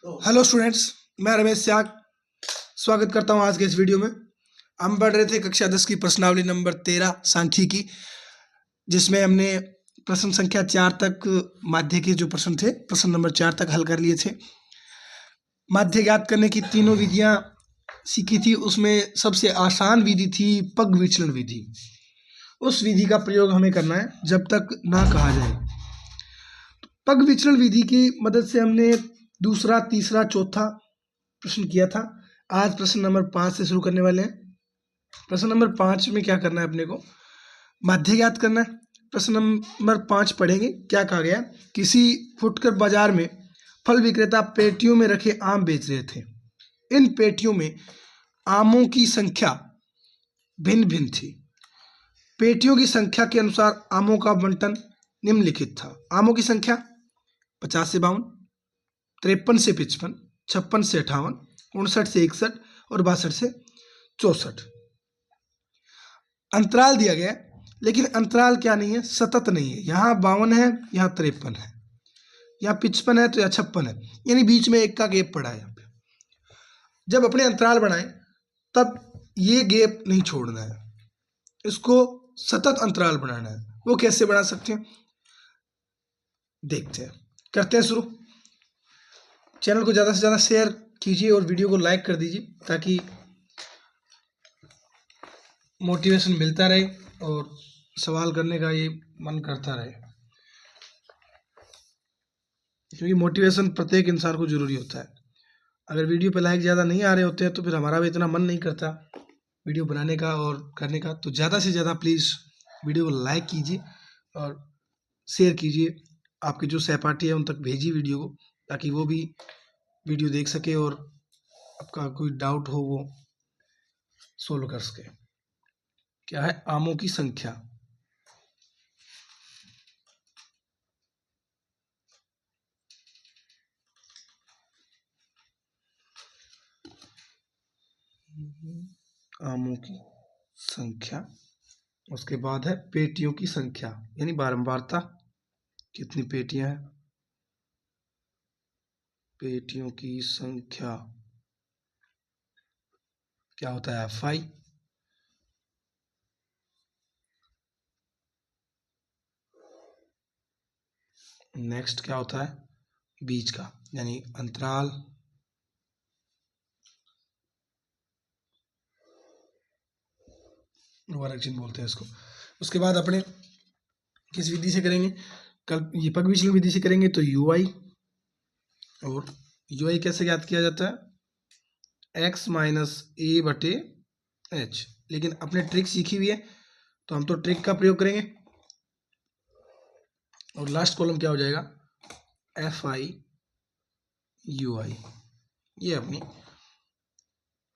Hello students, मैं रमेश त्याग स्वागत करता हूं आज के इस वीडियो में। हम पढ़ रहे थे कक्षा 10 की प्रश्नावली नंबर 13 सांख्यिकी, जिसमें हमने प्रश्न संख्या 4 तक माध्य के जो प्रश्न थे, प्रश्न नंबर 4 तक हल कर लिए थे। माध्य ज्ञात करने की तीनों विधियां सीखी थी। उसमें सबसे आसान विधि थी पग विचलन विधि। उस विधि का प्रयोग हमें करना है जब तक ना कहा जाए। पग विचलन विधि की मदद से हमने दूसरा, तीसरा, चौथा प्रश्न किया था। आज प्रश्न नंबर 5 से शुरू करने वाले हैं। प्रश्न नंबर 5 में क्या करना है, अपने को माध्य ज्ञात करना है। प्रश्न नंबर 5 पढ़ेंगे। क्या कहा गया? किसी फुटकर बाजार में फल विक्रेता पेटियों में रखे आम बेच रहे थे। इन पेटियों में आमों की संख्या भिन्न भिन्न थी। पेटियों की संख्या के अनुसार आमों का बंटन निम्नलिखित था। आमों की संख्या 50 से 52, 53 से 55, 56 से 58, 59 से 61 और 62 से 64। अंतराल दिया गया, लेकिन अंतराल क्या नहीं है, सतत नहीं है। यहाँ 52 है, यहाँ 53 है, यहाँ 55 है तो यहाँ 56 है, यानी बीच में एक का गैप पड़ा है। यहाँ पे जब अपने अंतराल बनाए तब ये गैप नहीं छोड़ना है, इसको सतत अंतराल बनाना है। वो कैसे बना सकते हैं, देखते हैं, करते हैं शुरू। चैनल को ज़्यादा से ज़्यादा शेयर कीजिए और वीडियो को लाइक कर दीजिए ताकि मोटिवेशन मिलता रहे और सवाल करने का ये मन करता रहे, क्योंकि मोटिवेशन प्रत्येक इंसान को जरूरी होता है। अगर वीडियो पे लाइक ज़्यादा नहीं आ रहे होते हैं तो फिर हमारा भी इतना मन नहीं करता वीडियो बनाने का और करने का। तो ज़्यादा से ज़्यादा प्लीज़ वीडियो को लाइक कीजिए और शेयर कीजिए। आपके जो सहपाठी है उन तक भेजिए वीडियो को, ताकि वो भी वीडियो देख सके और आपका कोई डाउट हो वो सोल्व कर सके। क्या है? आमों की संख्या। आमों की संख्या, उसके बाद है पेटियों की संख्या, यानी बारंबारता, कितनी पेटियां हैं, पेटियों की संख्या क्या होता है, FI। नेक्स्ट क्या होता है, बीच का, यानी अंतराल, वर्ग चिन्ह बोलते हैं इसको। उसके बाद अपने किस विधि से करेंगे, कल ये पग विचलन विधि से करेंगे तो UI। और UI कैसे ज्ञात किया जाता है, x माइनस ए बटे एच। लेकिन अपने ट्रिक सीखी हुई है तो हम तो ट्रिक का प्रयोग करेंगे। और लास्ट कॉलम क्या हो जाएगा, FI UI। ये अपनी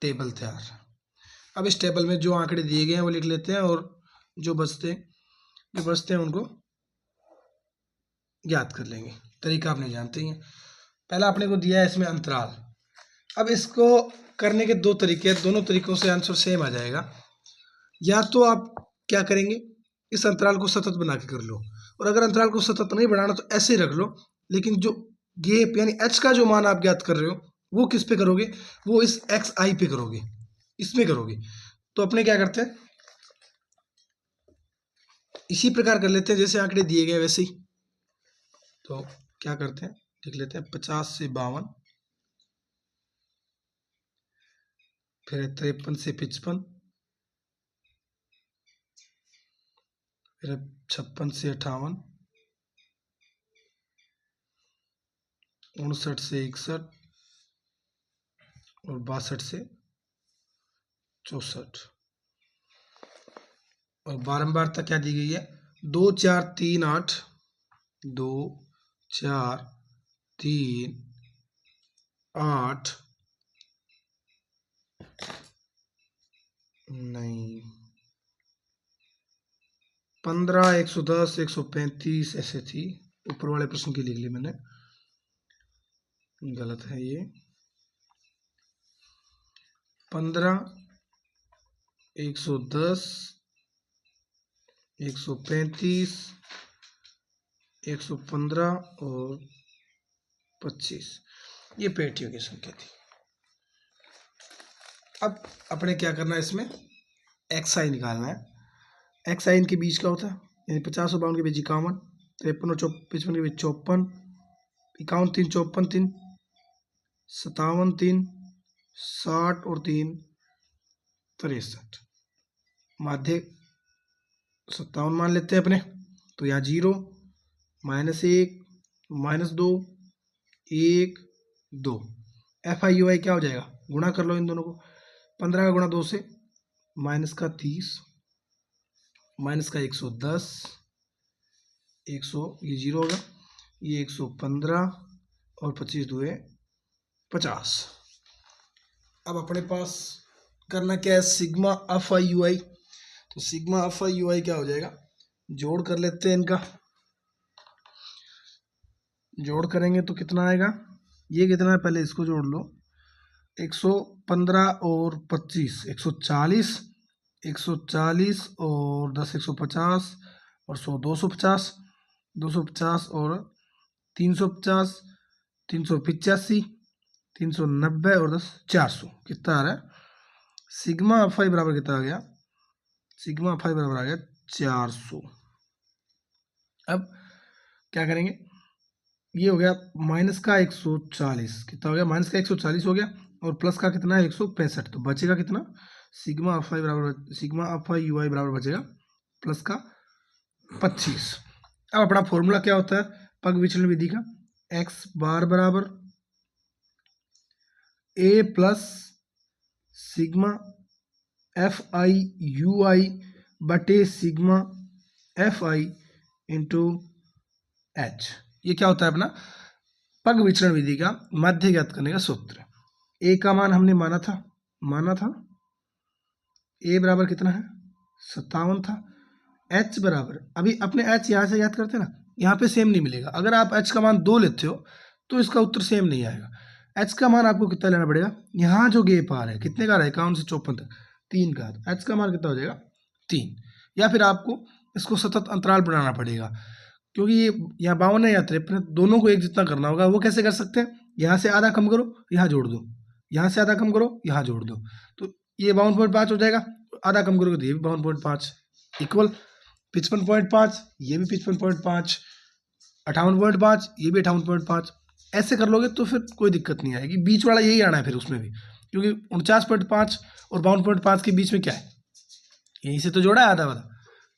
टेबल तैयार। अब इस टेबल में जो आंकड़े दिए गए हैं वो लिख लेते हैं और जो बचते हैं उनको ज्ञात कर लेंगे। तरीका आपने जानते ही हैं। पहला अपने को दिया है इसमें अंतराल। अब इसको करने के दो तरीके हैं, दोनों तरीकों से आंसर सेम आ जाएगा। या तो आप क्या करेंगे, इस अंतराल को सतत बना के कर लो, और अगर अंतराल को सतत नहीं बनाना तो ऐसे रख लो, लेकिन जो गैप यानी h का जो मान आप ज्ञात कर रहे हो वो किस पे करोगे, वो इस xi पे करोगे, इसमें करोगे। तो अपने क्या करते हैं, इसी प्रकार कर लेते हैं जैसे आंकड़े दिए गए वैसे ही। तो क्या करते हैं, लिख लेते हैं 50 से 52, फिर 53 से 55, फिर 56 से 58, 59 से 61 और 62 से 64। और बारंबारता क्या दी गई है, 2 4 3 8, 2 4 3 8 नहीं 15 110 135 ऐसे थी। ऊपर वाले प्रश्न की लिख ली मैंने, गलत है ये। 15 110 135 115 और 25। ये पेटियों की संख्या थी। अब अपने क्या करना है, इसमें एक्स आई निकालना है। एक्स आई इनके बीच का होता है, यानी 50 और 52 के बीच 51, 53 और 55 के बीच 54, 51 3 54 3, 57 3, 60 और 3 63, माध्य 57 मान लेते हैं अपने। तो यहाँ 0 -1 -2 1 2, एफ आई यू आई क्या हो जाएगा, गुणा कर लो इन दोनों को। 15 का गुणा 2 से माइनस का 30, माइनस का 110, 100 ये 0 होगा, ये 115 और 25 दुए 50। अब अपने पास करना क्या है, सिग्मा एफ आई यू आई। तो सिग्मा एफ आई यू आई क्या हो जाएगा, जोड़ कर लेते हैं इनका। जोड़ करेंगे तो कितना आएगा, ये कितना है पहले इसको जोड़ लो। 115 और 25 140, 140 और 10 150 और 100 250, 250 और 350, 385, 390 और 10 400, कितना आ रहा है, सिग्मा एफ आई बराबर कितना आ गया, सिग्मा एफ आई बराबर आ गया 400। अब क्या करेंगे, ये हो गया माइनस का 140, कितना हो गया, माइनस का 140 हो गया, और प्लस का कितना है 165, तो बचेगा कितना, सिग्मा एफ आई बराबर, सिग्मा एफ आई यू आई बराबर बचेगा प्लस का 25। अब अपना फॉर्मूला क्या होता है पग विचलन विधि का, एक्स बार बराबर A plus sigma F I U I बटे sigma F I into H. ये क्या होता है अपना पग विचलन विधि का माध्य ज्ञात करने का सूत्र। ए का मान हमने माना था ए बराबर कितना है 57 था। एच बराबर, अभी अपने एच यहाँ से याद करते ना, यहाँ पे सेम नहीं मिलेगा। अगर आप एच का मान 2 लेते हो तो इसका उत्तर सेम नहीं आएगा। एच का मान आपको कितना लेना पड़ेगा, यहाँ जो गेप आ रहा है कितने का रहा है 51 से 54 तक 3 का, एच का मान कितना हो जाएगा 3। या फिर आपको इसको सतत अंतराल बनाना पड़ेगा, क्योंकि ये यहाँ 52 है या 53, दोनों को एक जितना करना होगा। वो कैसे कर सकते हैं, यहाँ से आधा कम करो यहाँ जोड़ दो, यहाँ से आधा कम करो यहाँ जोड़ दो, तो ये 52.5 हो जाएगा। आधा कम करोगे तो ये भी 52.5 इक्वल 55.5, ये भी 55.5, 58.5, ये भी 58.5। ऐसे कर लोगे तो फिर कोई दिक्कत नहीं आएगी। बीच वाला यही आना है फिर उसमें भी, क्योंकि 49.5 और 52.5 के बीच में क्या है, यहीं से तो जोड़ा है आधा वाला,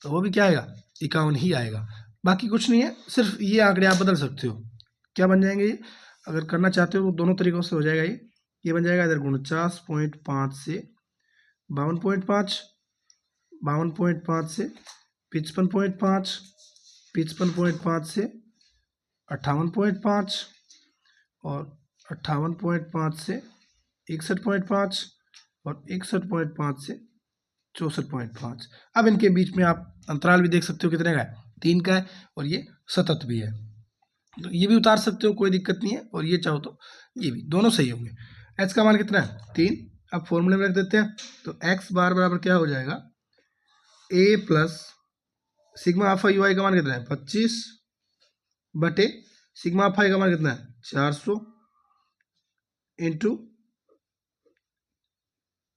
तो वो भी क्या आएगा 51 ही आएगा। बाकी कुछ नहीं है, सिर्फ ये आंकड़े आप बदल सकते हो। क्या बन जाएंगे ये, अगर करना चाहते हो तो दोनों तरीकों से हो जाएगा। ये बन जाएगा इधर 49.5 से 52.5, 52.5 से 55.5, 55.5 से 58.5 और 58.5 से 61.5 और 61.5 से 64.5। अब इनके बीच में आप अंतराल भी देख सकते हो कितने का है, 3 का है, और ये सतत भी है, तो ये भी उतार सकते हो, कोई दिक्कत नहीं है। और ये चाहो तो ये भी, दोनों सही होंगे। एच का मान कितना है 3, अब फॉर्मूले में रख देते हैं। तो एक्स बार बराबर क्या हो जाएगा, A plus sigma F I U I का मान कितना है 25 बटे सिग्मा एफ आई का मान कितना है 400 इंटू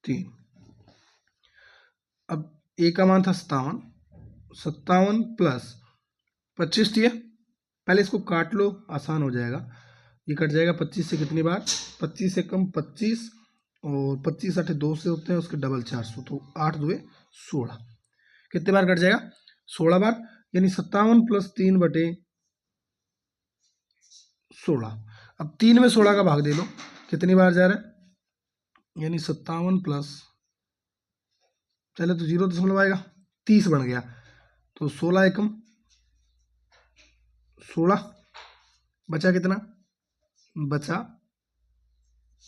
3। अब ए का मान था 57 प्लस 25 थी, पहले इसको काट लो आसान हो जाएगा। ये कट जाएगा 25 से कितनी बार, 25 से कम 25, और 25 8 2 से होते हैं उसके डबल 400, तो 8 2 16, कितने बार कट जाएगा 16 बार, यानी 57 प्लस 3 बटे 16। अब 3 में 16 का भाग दे लो, कितनी बार जा रहा है, यानी 57 प्लस, चले तो 0 दशमलव आएगा 30 बन गया, तो 16 एकम 16, बचा कितना, बचा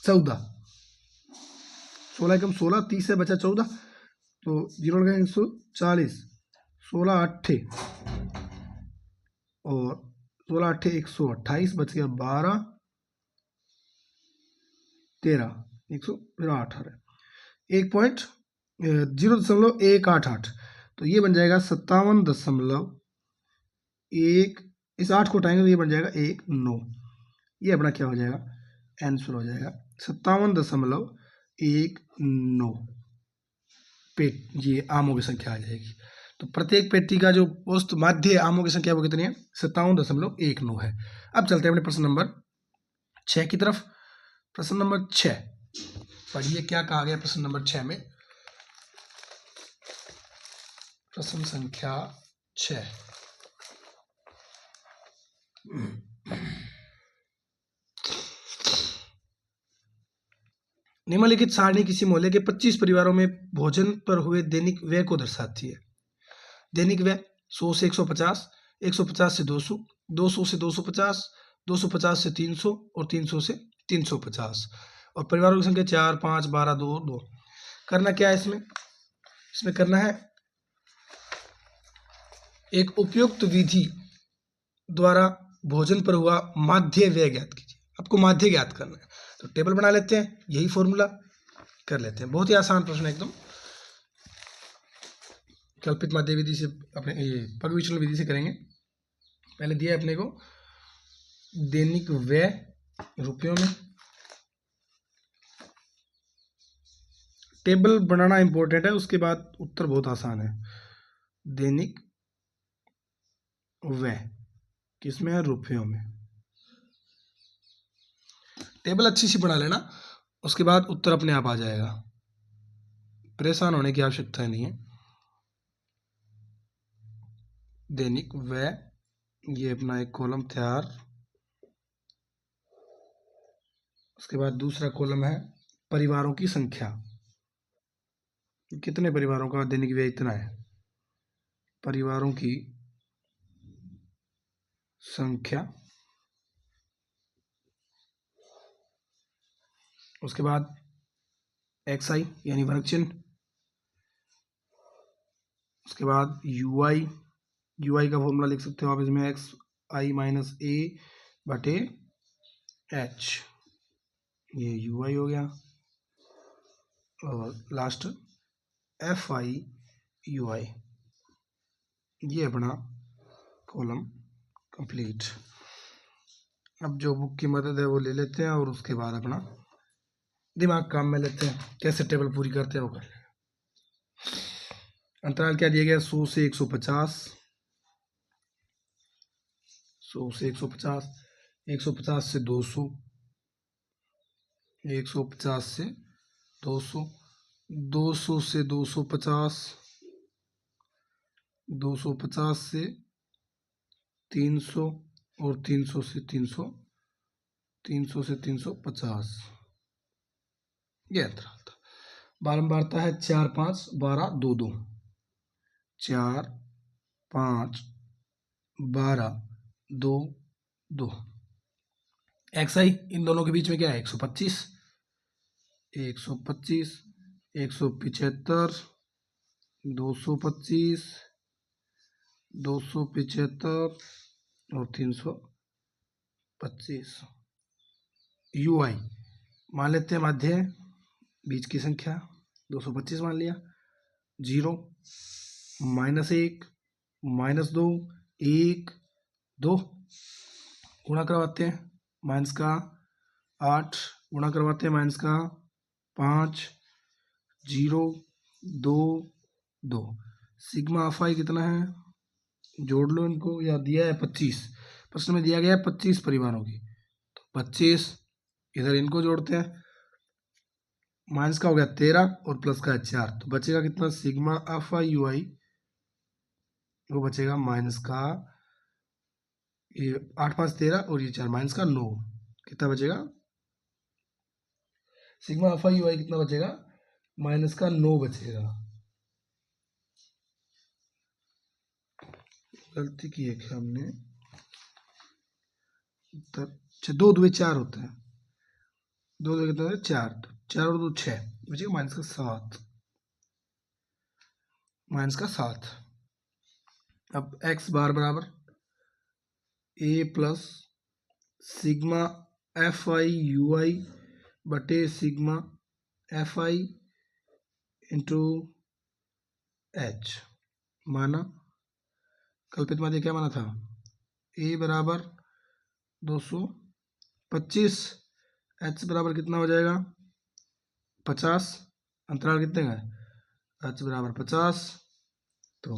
14, 16 एकम 16, 30 से बचा 14, तो 0 लगाएंगे 140, 16 8 और 16 8 128, बच गया 12 13 100 फिर 18, 0.188, तो ये बन जाएगा 57.1, इस 8 को उठाएंगे तो ये बन जाएगा 19। ये अपना क्या हो जाएगा आंसर हो जाएगा 57.19 पेट, ये आमों की संख्या आ जाएगी। तो प्रत्येक पेटी का जो औसत माध्य आमों की संख्या वो कितनी है? 57.19 है। अब चलते हैं अपने प्रश्न नंबर 6 की तरफ। प्रश्न नंबर 6 पढ़िए क्या कहा गया प्रश्न नंबर 6 में। प्रश्न संख्या 6, निम्नलिखित सारणी किसी मोहल्ले के 25 परिवारों में भोजन पर हुए दैनिक व्यय को दर्शाती है। दैनिक व्यय 100 से 150, 150 से 200, 200 से 250, 250 से 300 और 300 से 350, और परिवारों की संख्या 4, 5, 12, 2, 2। करना क्या है इसमें? इसमें करना है एक उपयुक्त विधि द्वारा भोजन पर हुआ माध्य व्यय ज्ञात कीजिए। आपको माध्य ज्ञात करना है, तो टेबल बना लेते हैं, यही फॉर्मूला कर लेते हैं। बहुत ही आसान प्रश्न एकदम, कल्पित माध्य विधि से अपने ये पग विचलन विधि से करेंगे। पहले दिया है अपने को दैनिक व्यय रुपयों में, टेबल बनाना इंपॉर्टेंट है, उसके बाद उत्तर बहुत आसान है। दैनिक व्यय किसमें है? रुपयों में। टेबल अच्छी सी बना लेना, उसके बाद उत्तर अपने आप आ जाएगा, परेशान होने की आवश्यकता नहीं है। दैनिक व्यय, ये अपना एक कॉलम तैयार। उसके बाद दूसरा कॉलम है परिवारों की संख्या, कितने परिवारों का दैनिक व्यय इतना है, परिवारों की संख्या। उसके बाद XI यानी वर्ग चिन्ह। उसके बाद UI, UI का फॉर्मूला लिख सकते हो आप इसमें XI माइनस A बटे H, ये UI हो गया। और लास्ट FI UI, ये अपना कॉलम कंप्लीट। अब जो बुक की मदद है वो ले लेते हैं और उसके बाद अपना दिमाग काम में लेते हैं, कैसे टेबल पूरी करते हैं वो कर लेंगे। अंतराल क्या दिया गया? 100 से 150, 100 से 150, 150 से 200, 150 से 200, 200 से 250, 250 से 300 और 300 से 300, 300 से 350, ये अंतराल था। बारंबारता है 4, 5, 12, 2, 2, 4, 5, 12, 2, 2। XI इन दोनों के बीच में क्या है? 125, 125, 175, 225, 275 और 325। UI मान लेते हैं माध्य, बीच की संख्या 225 मान लिया। 0, -1, -2, 1, 2 गुणा करवाते हैं, माइनस का 8 गुणा करवाते हैं, माइनस का 5, 0, 2, 2। सिग्मा फाई कितना है? जोड़ लो इनको, या दिया है 25, प्रश्न में दिया गया है 25 परिवारों की, तो 25 इधर इनको जोड़ते हैं, माइनस का हो गया 13 और प्लस का है 4, तो बचेगा कितना? सिग्मा FI UI वो बचेगा माइनस का, ये 8, 5, 13 और ये 4, माइनस का 9, कितना बचेगा? सिग्मा FI UI कितना बचेगा? माइनस का 9 बचेगा। गलती की है क्या हमने? अच्छा, 2 2 4 होता है, 2 2 कितना है? 4, तो 4 और 2 6 बचेगा, माइनस का 7, माइनस का 7। अब x बार बराबर a plus sigma FI UI बटे सिग्मा FI इंटू H माना। कल्पित माध्य क्या माना था? a बराबर 225 h बराबर कितना हो जाएगा 50, अंतराल कितने का है h बराबर 50। तो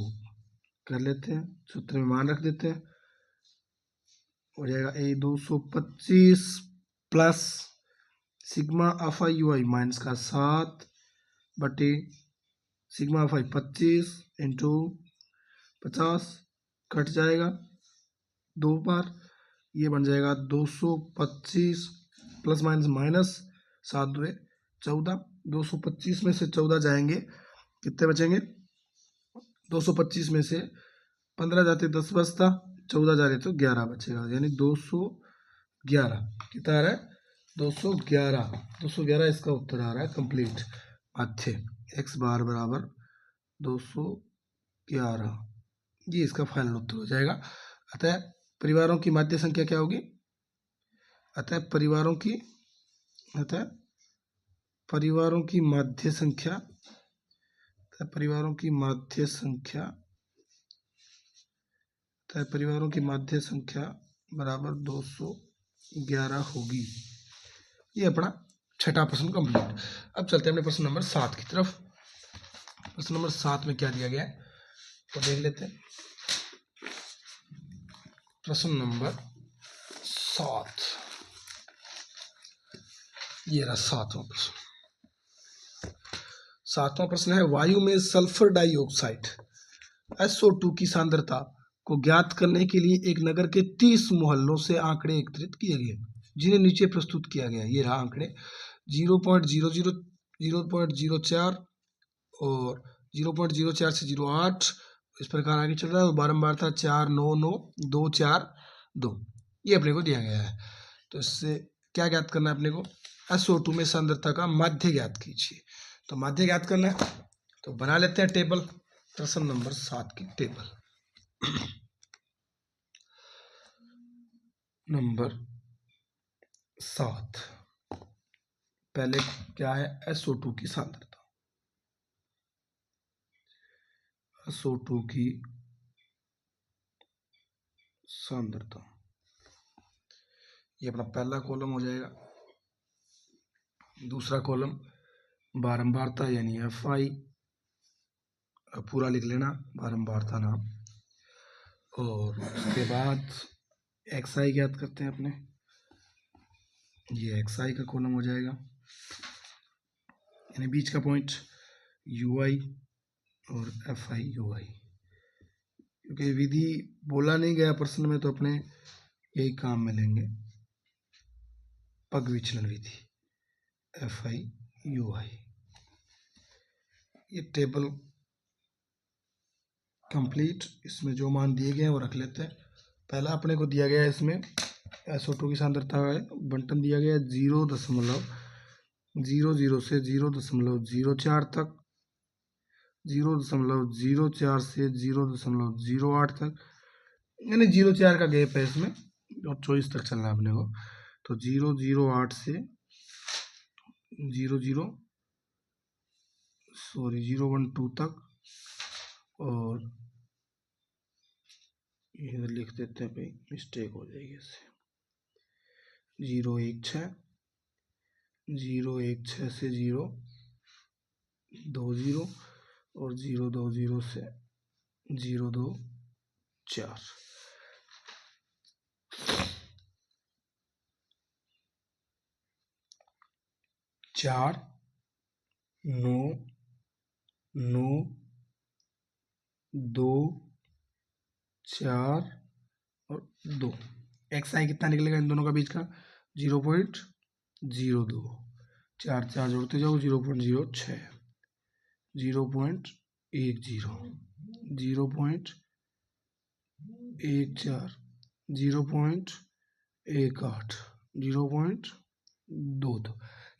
कर लेते हैं, सूत्र में मान रख देते हैं, हो जाएगा a 225 plus sigma of I U I minus का 7 बटे sigma of I 25 into 50, cut जाएगा 2 बार, ये बन जाएगा 225 प्लस माइनस माइनस 7 दूरे 14, 225 में से 14 जाएंगे, कितने बचेंगे 225 में से 15 जाते 10 बचता, 14 जा रहे तो 11 बचेगा, यानी 211 कितना आ रहा है 211 इसका उत्तर आ रहा है कंप्लीट माध्य x बार बराबर 211, ये इसका फाइनल उत्तर हो जाएगा। अतः परिवारों की माध्य संख्या क्या होगी, अतः परिवारों की माध्य संख्या, परिवारों की माध्य संख्या बराबर 211 होगी। ये अपना छठा प्रश्न कंप्लीट। अब चलते हैं अपने प्रश्न नंबर 7 की तरफ। प्रश्न नंबर 7 में क्या दिया गया है तो देख लेते हैं। प्रश्न नंबर 7, ये रहा 7वां प्रश्न। 7वां प्रश्न है, वायु में सल्फर डाइऑक्साइड SO2 की सांद्रता को ज्ञात करने के लिए एक नगर के 30 मोहल्लों से आंकड़े एकत्रित किए गए, जिन्हें नीचे प्रस्तुत किया गया। ये रहा आंकड़े 0.00, 0.04 और 0.04 से 0.8, इस प्रकार आगे चल रहा है। बारंबार था 4 9 9 2 4 2, ये अपने को दिया गया है। तो इससे क्या ज्ञात करना है अपने को, SO2 में सांद्रता का माध्य ज्ञात कीजिए। तो माध्य ज्ञात करना है तो बना लेते हैं टेबल, प्रश्न नंबर 7 की टेबल। नंबर 7, पहले क्या है SO2 की सांद्रता, SO2 की सांद्रता, ये अपना पहला कॉलम हो जाएगा। दूसरा कॉलम बारंबारता यानी FI, पूरा लिख लेना बारंबारता नाम, और उसके बाद XI ज्ञात करते हैं अपने, ये XI का कॉलम हो जाएगा, यानी बीच का पॉइंट UI और FI UI। क्योंकि विधि बोला नहीं गया प्रश्न में तो अपने यही काम में लेंगे, पग विचलन विधि FI UI। ये टेबल कंप्लीट, इसमें जो मान दिए गए हैं वो रख लेते हैं। पहला अपने को दिया गया है, इसमें SO2 की सांद्रता है, बंटन दिया गया है 0.00 से 0.04 तक, 0.04 से 0.08 तक, यानी 0.4 का गैप है इसमें, और 24 तक चलना है अपने को। तो 0.08 से 0.12 तक, और इधर लिख देते हैं भाई, मिस्टेक हो जाएगी इससे, 0.16 से 0.20 और 0.20 से 0.24। 4 9 9 2 4 और 2। XI कितना निकलेगा इन दोनों का बीच का 0.02, 4 4 जोड़ते जाओ 0.06, 0.10, 0.14, 0.18, 0.22,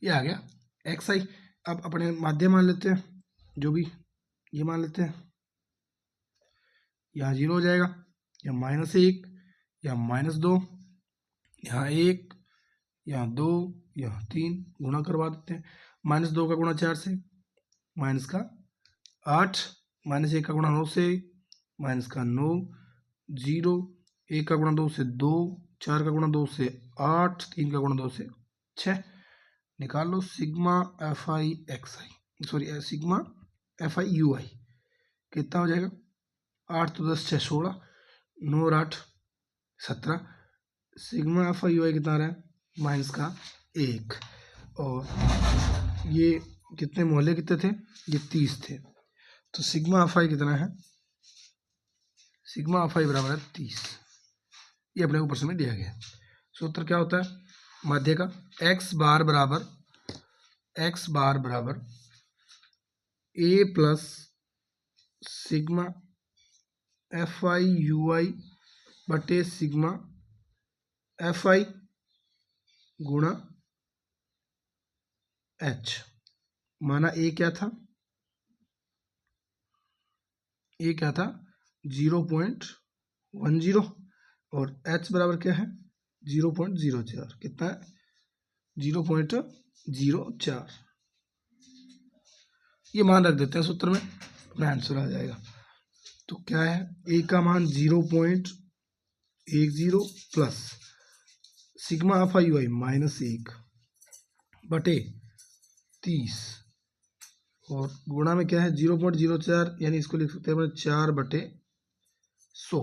ये आ गया XI। अब अपने माध्य मान लेते हैं, जो भी ये मान लेते हैं, यहाँ 0 हो जाएगा, या -1 या -2, यहाँ 1 यहाँ 2 यहाँ 3, गुणा करवा देते हैं। -2 का गुणा 4 से, माइनस का 8, -1 का गुणा 9 से, माइनस का 9, 0, 1 का गुणा 2 से 2, 4 का गुणा 2 से 8, 3 का गुणा 2 से 6 निकाल लो sigma F I X I, sorry sigma F I U I कितना हो जाएगा, 8 तो 10 6 16, 9 और 8 17, sigma F I U I कितना आ रहा है माइनस का 1, और ये कितने मोहल्ले कितने थे, ये 30 थे, तो सिग्मा एफ आई कितना है, सिग्मा एफ आई बराबर है 30, ये अपने को प्रश्न में दिया गया है। सूत्र क्या होता है माध्य का, एक्स बार बराबर A plus sigma F I U I बटे सिग्मा एफ आई गुणा एच। माना ए क्या था, ए क्या था 0.10 और एच बराबर क्या है 0.04, कितना है 0.04, ये मान रख देते हैं सूत्र में, अपना आंसर आ जाएगा। तो क्या है ए का मान 0.10 plus sigma F I U I -1 बटे 30 और गुणा में क्या है 0.04, यानी इसको लिख सकते हैं 4/100,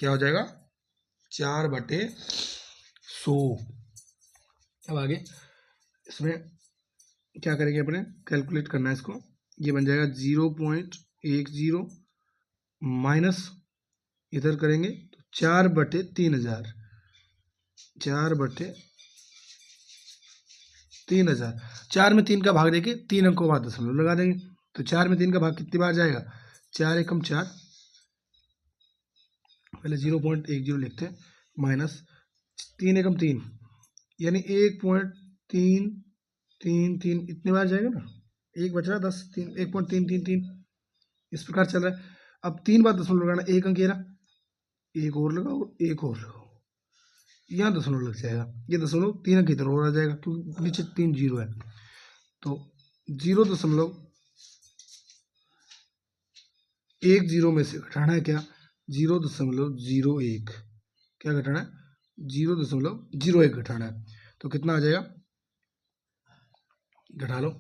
क्या हो जाएगा 4/100। अब आगे इसमें क्या करेंगे अपने, कैलकुलेट करना है इसको, ये बन जाएगा 0.10 माइनस इधर करेंगे तो 4/3000, 4/3000, 4 में 3 का भाग देके 3 अंकों बाद दशमलव लगा देंगे, तो 4 में 3 का भाग कितनी बार जाएगा, 4 एकम 4, पहले 0.10 लिखते हैं माइनस 3 एकम 3, यानी 1.333 इतने बार जाएगा ना, एक बच रहा 10 3 1.333 इस प्रकार चल रहा है। अब 3 बार दशमलव लगाना, एक अंक ये रहा, एक और लगाओ, एक और लगाओ, यहाँ दशमलव लग जाएगा, ये दशमलव 3 अंक इधर और आ जाएगा क्योंकि नीचे 3 0 है, तो 0.10 में से घटाना है क्या 0.01, क्या घटाना है 0.01 घटाना है, तो कितना आ जाएगा, घटा लो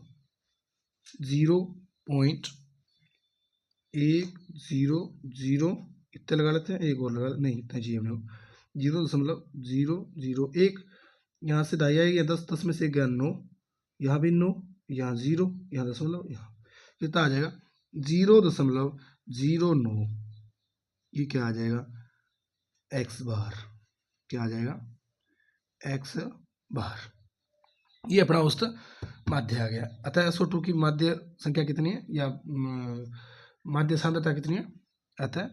0.100 इतना लगा लेते हैं, एक और लगा, नहीं इतना चाहिए हम लोग, 0.001, यहाँ से दाई आएगी 10 में से गया 9, यहाँ भी 9, यहाँ 0, यहाँ दशमलव, यहाँ कितना आ जाएगा 0.09, ये क्या आ जाएगा एक्स बार, क्या आ जाएगा एक्स बार, ये अपना औसत माध्य आ गया। अतः SO2 की माध्य संख्या कितनी है या माध्य सांद्रता कितनी है, अतः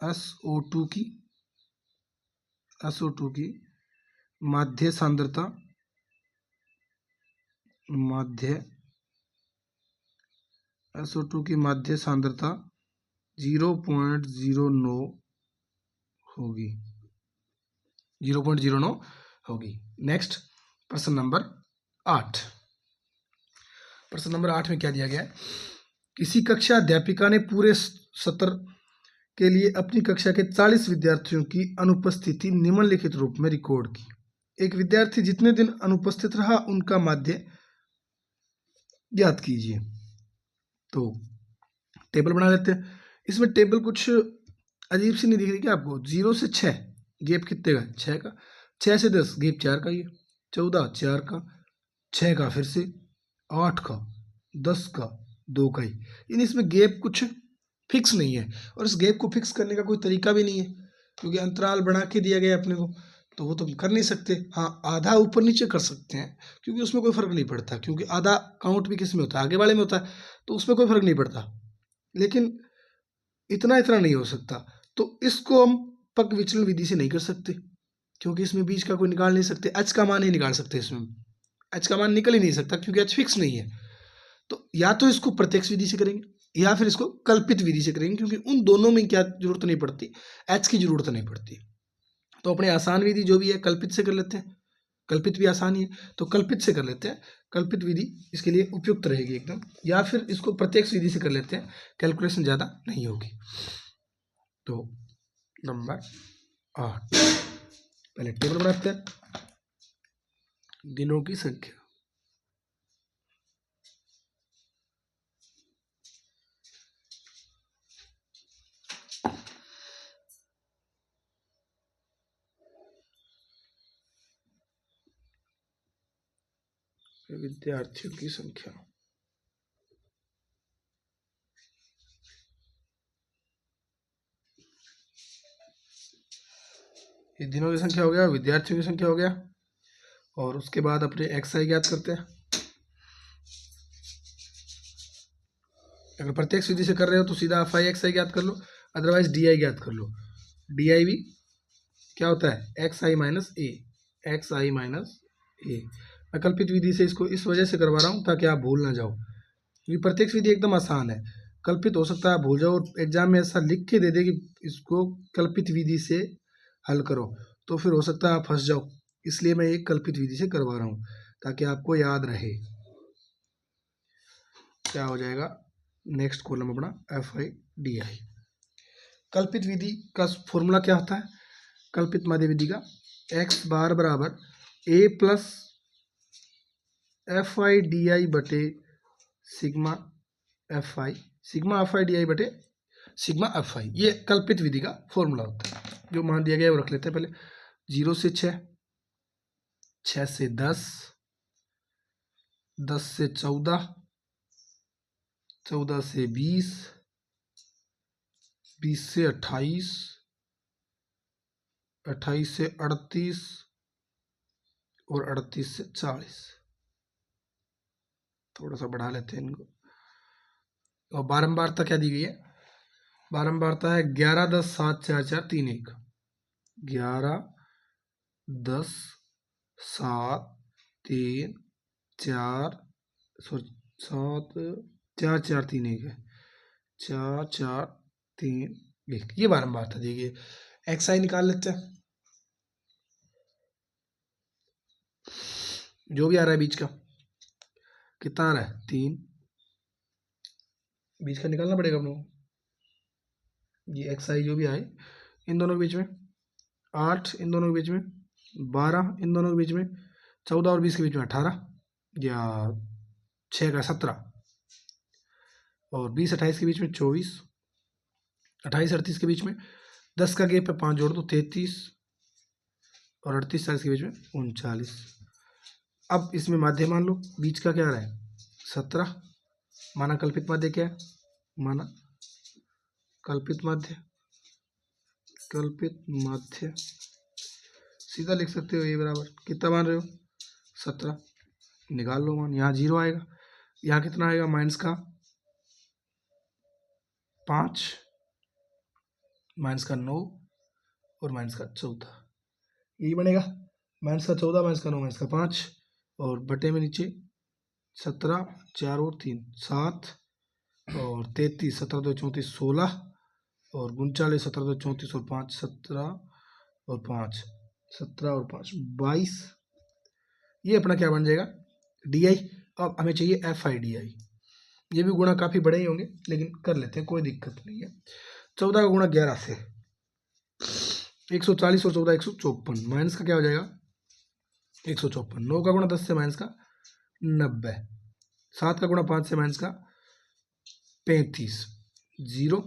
SO2 की माध्य सांद्रता 0.09 होगी, 0.09 होगी। नेक्स्ट प्रश्न नंबर 8, प्रश्न नंबर 8 में क्या दिया गया है, किसी कक्षा अध्यापिका ने पूरे सत्र के लिए अपनी कक्षा के 40 विद्यार्थियों की अनुपस्थिति निम्नलिखित रूप में रिकॉर्ड की। एक विद्यार्थी जितने दिन अनुपस्थित रहा उनका माध्य ज्ञात कीजिए। तो टेबल बना लेते हैं, इसमें टेबल कुछ अजीब सी नहीं दिख रही क्या आपको, 0 से 6 गैप कितने का 6 का, 6 से 10 गैप 4 का, ये 14 4 का, 6 का फिर से 8 का, 10 का 2 का ही, यानी इसमें गैप कुछ फिक्स नहीं है, और इस गैप को फिक्स करने का कोई तरीका भी नहीं है क्योंकि अंतराल बना के दिया गया अपने को, तो वो तो हम कर नहीं सकते। हाँ आधा ऊपर नीचे कर सकते हैं क्योंकि उसमें कोई फर्क नहीं पड़ता, क्योंकि आधा काउंट भी किस में होता है, आगे वाले में होता है, तो उसमें कोई फर्क नहीं पड़ता, लेकिन इतना नहीं हो सकता। तो इसको हम पक विचलन विधि से नहीं कर सकते क्योंकि इसमें बीच का कोई निकाल नहीं सकते, एच का मान ही निकाल सकते, इसमें एच का मान निकल ही नहीं सकता क्योंकि एच फिक्स नहीं है। तो या तो इसको प्रत्यक्ष विधि से करेंगे या फिर इसको कल्पित विधि से करेंगे, क्योंकि उन दोनों में क्या जरूरत नहीं पड़ती, एच की जरूरत नहीं पड़ती। तो अपने आसान विधि जो भी है कल्पित से कर लेते हैं, कल्पित भी आसान ही है तो कल्पित से कर लेते हैं, कल्पित विधि इसके लिए उपयुक्त रहेगी एकदम, या फिर इसको प्रत्यक्ष विधि से कर लेते हैं, कैलकुलेशन ज़्यादा नहीं होगी। तो नंबर 8 पहले टेबल बनाते हैं, दिनों की संख्या। विद्यार्थियों की संख्या। ये दिनों की संख्या हो गया, विद्यार्थियों की संख्या हो गया। और उसके बाद अपने एक्स आई ज्ञात करते हैं। अगर प्रत्यक्ष विधि से कर रहे हो तो सीधा एफ आई एक्स आई ज्ञात कर लो, अदरवाइज डी आई ज्ञात कर लो। डी आई भी क्या होता है, एक्स आई माइनस ए, एक्स आई माइनस ए। वैकल्पिक विधि से इसको इस वजह से करवा रहा हूँ ताकि आप भूल ना जाओ, क्योंकि प्रत्यक्ष विधि एकदम आसान है। कल्पित हो सकता है आप भूल जाओ और एग्जाम में ऐसा लिख के दे दे कि इसको कल्पित विधि से हल करो, तो फिर हो सकता है आप फंस जाओ। इसलिए मैं एक कल्पित विधि से करवा रहा हूँ ताकि आपको याद रहे। क्या हो जाएगा, नेक्स्ट कॉलम अपना एफ आई डी आई। कल्पित विधि का फॉर्मूला क्या होता है, कल्पित माध्य विधि का एक्स बार बराबर A plus F I D I बटे sigma F I, sigma F I D I बटे सिग्मा एफ आई। ये कल्पित विधि का फॉर्मूला होता है। जो मान दिया गया है वो रख लेते हैं पहले। 0 से 6, 6 से 10, 10 से 14, 14 से 20, 20 से 28, 28 से 38 और 38 से 40। थोड़ा सा बढ़ा लेते हैं इनको। और बारंबारता क्या दी गई है, बारंबारता है 11, 10, 7, 4, 4, 3, 1। 11, 10, 7, 3, 4, 7, 4, 4, 3, 1 है। 4, 4, 3, 1, ये बारंबारता दी गई है। एक्स आई निकाल लेते हैं, जो भी आ रहा है बीच का, कितना आ रहा है 3, बीच का निकालना पड़ेगा हम लोग। ये एक्स आई जो भी आए, इन दोनों के बीच में 8, इन दोनों के बीच में 12, इन दोनों के बीच में 14 और 20 के बीच में 18, या 6 का 17, और 20 28 के बीच में 24, 28 38 के बीच में 10 का गैप है, 5 जोड़ दो 33, और 38 40 के बीच में 39। अब इसमें माध्य मान लो, बीच का क्या आ रहा है 17, माना कल्पित माध्य क्या है, माना कल्पित माध्य, कल्पित माध्य सीधा लिख सकते हो, ये बराबर कितना मान रहे हो 17, निकाल लो मान। यहाँ 0 आएगा, यहाँ कितना आएगा माइनस का 5, माइनस का 9 और माइनस का 14, यही बनेगा। माइनस का 14, माइनस का 9, माइनस का 5, और बटे में नीचे 17, 4 और 3 7, और 33, 17 2 34 16, और 39, 17 2 34 और 5 17, और 5 17 और 5 22। ये अपना क्या बन जाएगा डी आई। अब हमें चाहिए एफ आई डी आई। ये भी गुणा काफ़ी बड़े ही होंगे, लेकिन कर लेते हैं, कोई दिक्कत नहीं है। 14 का गुणा 11 से 140, और 14 154, माइनस का क्या हो जाएगा 154। 9 का गुणा 10 से माइनस का 90, 7 का गुणा 5 से माइनस का 35, 0,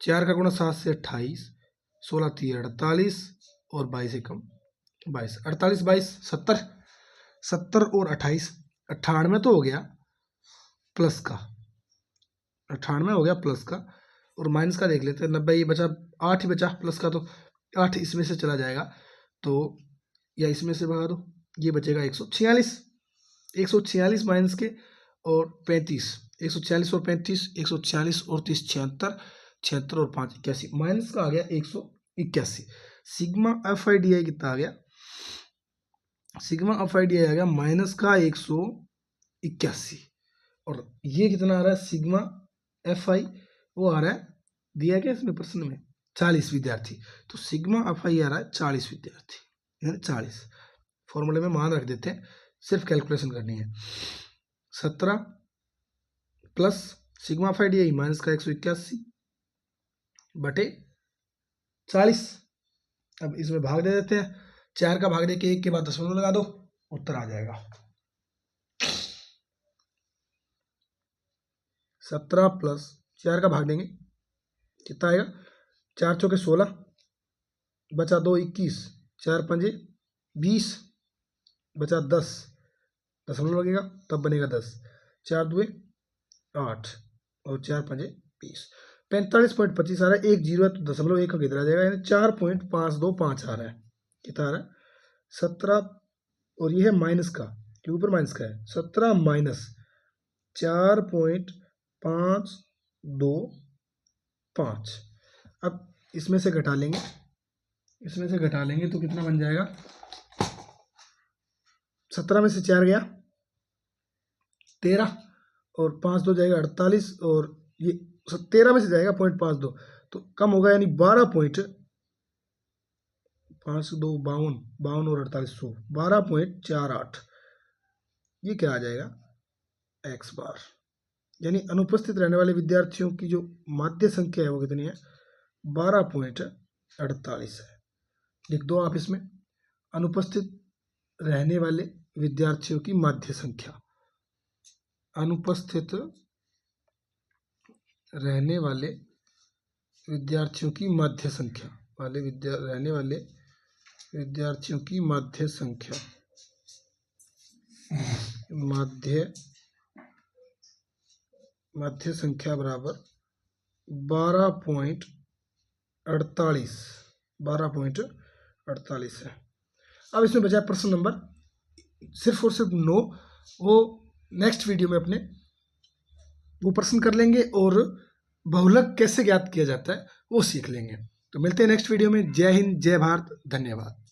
4 का गुणा 7 से 28, 16 3 48, और 22 कम 22, 48 22 70, 70 और 28 98 तो हो गया प्लस का, 98 हो गया प्लस का, और माइनस का देख लेते हैं 90, ये बचा 8 ही बचा प्लस का, तो 8 इसमें से चला जाएगा, तो या इसमें से भगा दो, ये बचेगा 146, 146 माइनस के और 35, 146 और 35, 146 और 30 76, 76 और 5 81, माइनस का आ गया 181। Sigma F I D I कितना आ गया, sigma F I D I आ गया माइनस का 181, और ये कितना आ रहा है सिग्मा एफ आई, वो आ रहा है दिया क्या इसमें प्रश्न में 40 विद्यार्थी, तो सिग्मा एफ आई आ रहा है 40 विद्यार्थी, यानी 40। फॉर्मूले में मान रख देते हैं, सिर्फ कैलकुलेशन करनी है। 17 plus sigma F I D I minus का 181 बटे 40। अब इसमें भाग दे देते हैं, 4 का भाग दे के 1 के बाद दशमलव लगा दो, उत्तर आ जाएगा। 17 प्लस 4 का भाग देंगे, कितना आएगा? 4 चौके 16, बचा 2 21, 4 पंजे 20, बचा 10, दशमलव लगेगा तब बनेगा 10, 4 दुए 8 और 4 पंजे 20, 45.25 आ रहा है। 1 जीरो है तो दशमलव 1 का कितना आ जाएगा, यानी 4.525 आ रहा है। कितना आ रहा है? 17, और ये है माइनस का, के ऊपर माइनस का है, 17 माइनस 4.525। अब इसमें से घटा लेंगे, तो कितना बन जाएगा? 17 में से 4 गया 13, और 5 2 जाएगा 48, और ये 13 में से जाएगा 0.52, तो कम होगा, यानी 12.52, 52 और 48 12.48। ये क्या आ जाएगा? x बार। यानी अनुपस्थित रहने वाले विद्यार्थियों की जो माध्य संख्या है वो कितनी है? 12.48 है। लिख दो आप इसमें, अनुपस्थित रहने वाले विद्यार्थियों की माध्य संख्या, अनुपस्थित रहने वाले विद्यार्थियों की माध्य संख्या रहने वाले विद्यार्थियों की माध्य संख्या, माध्य संख्या बराबर 12.48 है। अब इसमें बचा प्रश्न नंबर सिर्फ और सिर्फ 9, वो नेक्स्ट वीडियो में अपने वो प्रश्न कर लेंगे, और बहुलक कैसे ज्ञात किया जाता है वो सीख लेंगे। तो मिलते हैं नेक्स्ट वीडियो में। जय हिंद, जय भारत, धन्यवाद।